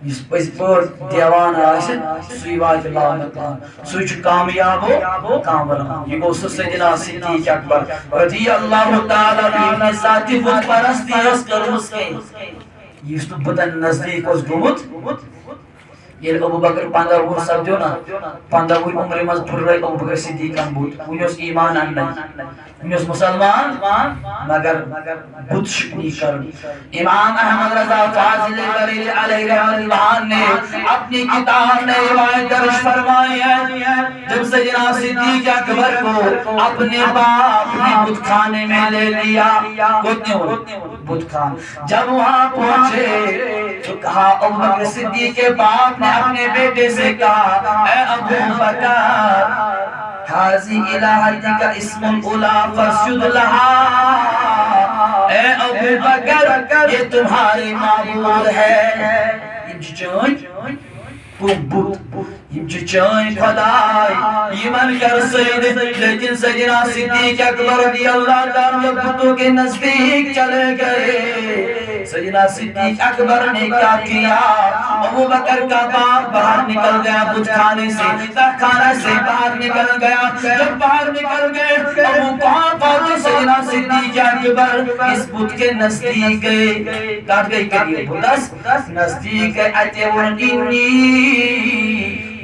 یس پز پور دیوان آسن سوی وات لانت سوی چھ کامیاب و کامران یہ گو سیدنا صدیق اکبر رضی اللہ تعالی عنہ ذات بت پرستی اس کرمس کے یس بدن نزدیک اس گومت یہ ابو بکر 15 وُہُر سپدیو نا 15 وُہر عمر مز پھر ابو بکر صدیقن بت ونس ایمان ان ونس مسلمان مگر بت شکنی کر امام احمد رضا فاضل بریلی علیہ رحمۃ اللہ نے اپنی کتاب میں روایت درج فرمائی ہے جب سیدنا صدیق اکبر کو اپنے باپ نے بت خانے میں لے لیا بت خان جب وہاں پہنچے تو کہا ابو بکر صدیق کے باپ نے اپنے بیٹے سے کہا اے ابو بکر حاضی الہتک اسم الاولا فاسجد لہا اے ابو بکر یہ تمہاری معبود ہے یم چین خدای یمن کر سید لیکن سیدنا صدیق اکبر رضی اللہ تعالیٰ بتوں کے نزدیک چلے گئے سیدنا صدیق اکبر نے کیا کیا ابو بکر کا باپ باہر نکل گیا بت خانے سے خانہ سے باہر نکل گیا جب باہر نکل گئے ابو کہاں پہنچے سیدنا صدیق اکبر اس بت کے نزدیک گئے کاٹ گئی قریب بت نزدیک گئے اتے ورنی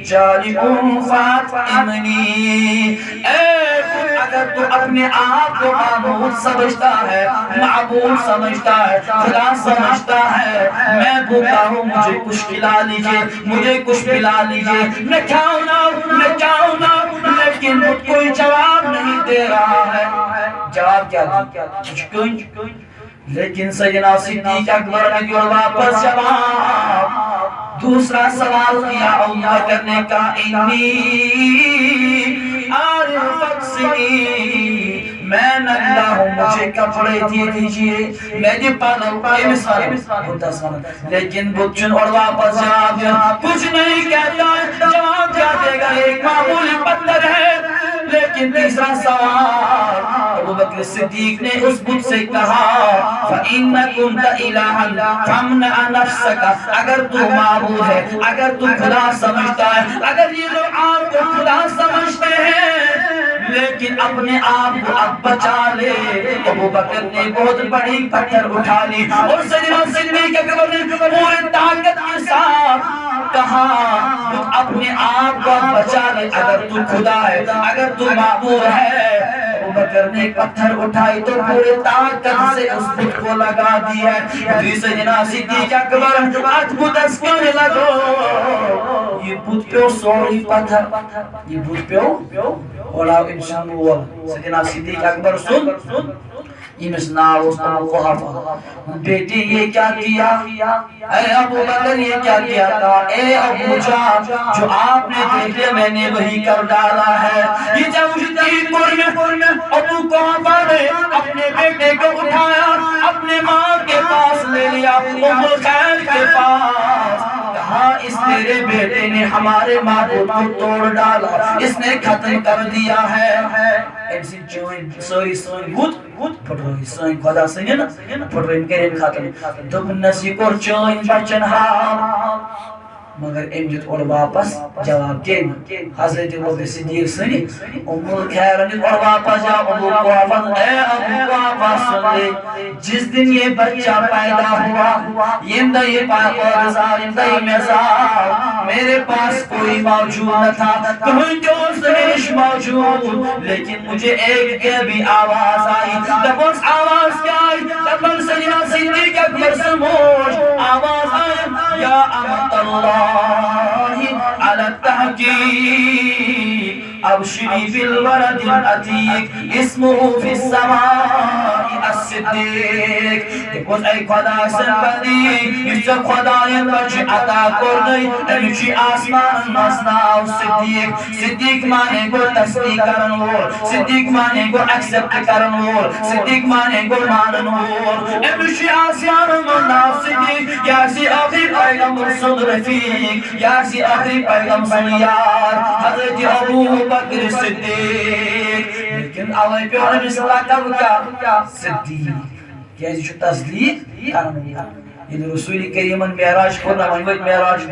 جالکم فاطمنی اے اگر تو اپنے آپ کو معبود سمجھتا ہے معبود سمجھتا ہے خدا سمجھتا ہے میں بھوکا ہوں مجھے کچھ کھلا لیجئے مجھے کچھ پلا لیجئے میں کھاؤں نا لیکن کوئی جواب نہیں دے رہا ہے جواب کیا دی لیکن سیدنا صدیق اکبر نے جو واپس جواب دوسرا سوال کیا عمر کرنے کا انی عارف اکسنی میں نگلا ہوں مجھے کپڑے دے دیجئے میں جی پانا یہ مثال لیکن بچن اور واپس جواب کچھ نہیں کہتا جواب کیا دے گا ایک معمولی پتھر ہے لیکن تیسرا سوال ابو بکر صدیق نے اس بت سے کہا فَإِنَّ كُنْتَ إِلَهًا فَامْنَعَ نَفْسَكَ اگر تو معبود ہے اگر تو خدا سمجھتا ہے اگر یہ لوگ آپ کو خدا سمجھتے ہیں لیکن اپنے آپ کو اب بچا لے ابو بکر نے بہت بڑی پتھر اٹھا لی اور سیدنا صدیق اکبر نے پورے طاقت کے ساتھ کہا اپنے آپ کو بچا لے اگر تو خدا ہے اگر تو معبود ہے ابو بکر نے پتھر اٹھائی تو پورے طاقت سے اس بت کو لگا دی ہے سیدنا صدیق اکبر ادبت اسکنے لگو یہ بت پیو سوری پتھر یہ بت پیو اور انسان ہوا سیدنا صدیق اکبر سن امس ناو اس ابو قحافہ بیٹی یہ کیا کیا اے ابو بکر یہ کیا کیا تھا اے ابو جان جو آپ نے دیکھ لیا میں نے وہی کر ڈالا ہے یہ جب شدید پور میں ابو قحافہ نے اپنے بیٹے کو اٹھایا اپنے ماں کے پاس لے لیا ام الخیر کے پاس کہا اس تیرے بیٹے نے ہمارے معبود کو توڑ ڈالا اس نے ختم کر دیا ہے ایسی چوئن سوئی بوت پھٹوئی سوئن خدا سنگن پھٹوئن کریں ختم دب نسی کور چوئن بچن ہاں مگر ام جت اور واپس جواب کیم حضرت ابو بکر صدیق سنی ام الخیر نے اور واپس جواب ابو قحافہ اے ابو قحافہ سن لے جس دن یہ بچہ پیدا ہوا یہ مزار میرے پاس کوئی موجود نہ تھا کوئی دوست نہیں موجود لیکن مجھے ایک کے بھی آواز آئی جب اس آواز کیا آئی تب سیدنا صدیق اکبر سموش آواز آئی یا امت اللہ على التحقيق ابشری بالولد العتیق اسمه في السماء الصدیق دیکھوز ای خدا سنبدی اس خدای بچ عطا کردی امیچی آسمان مصنع صدیق صدیق مانے گو تصدیق کرن وول صدیق مانے گو ایکسپٹ کرن وول صدیق مانے گو مانن وول امیچی آسمان مصنع صدیق یاسی آخری پیغمبر صد رفیق یاسی آخری پیغمبر یار حضرت ابو بکر صدیق لیکن آوائی پیور میں صلاح کب کیا صدیق کیا جو تصدیق کرنے یہ رسول کریم معراج کو نہ ون معراج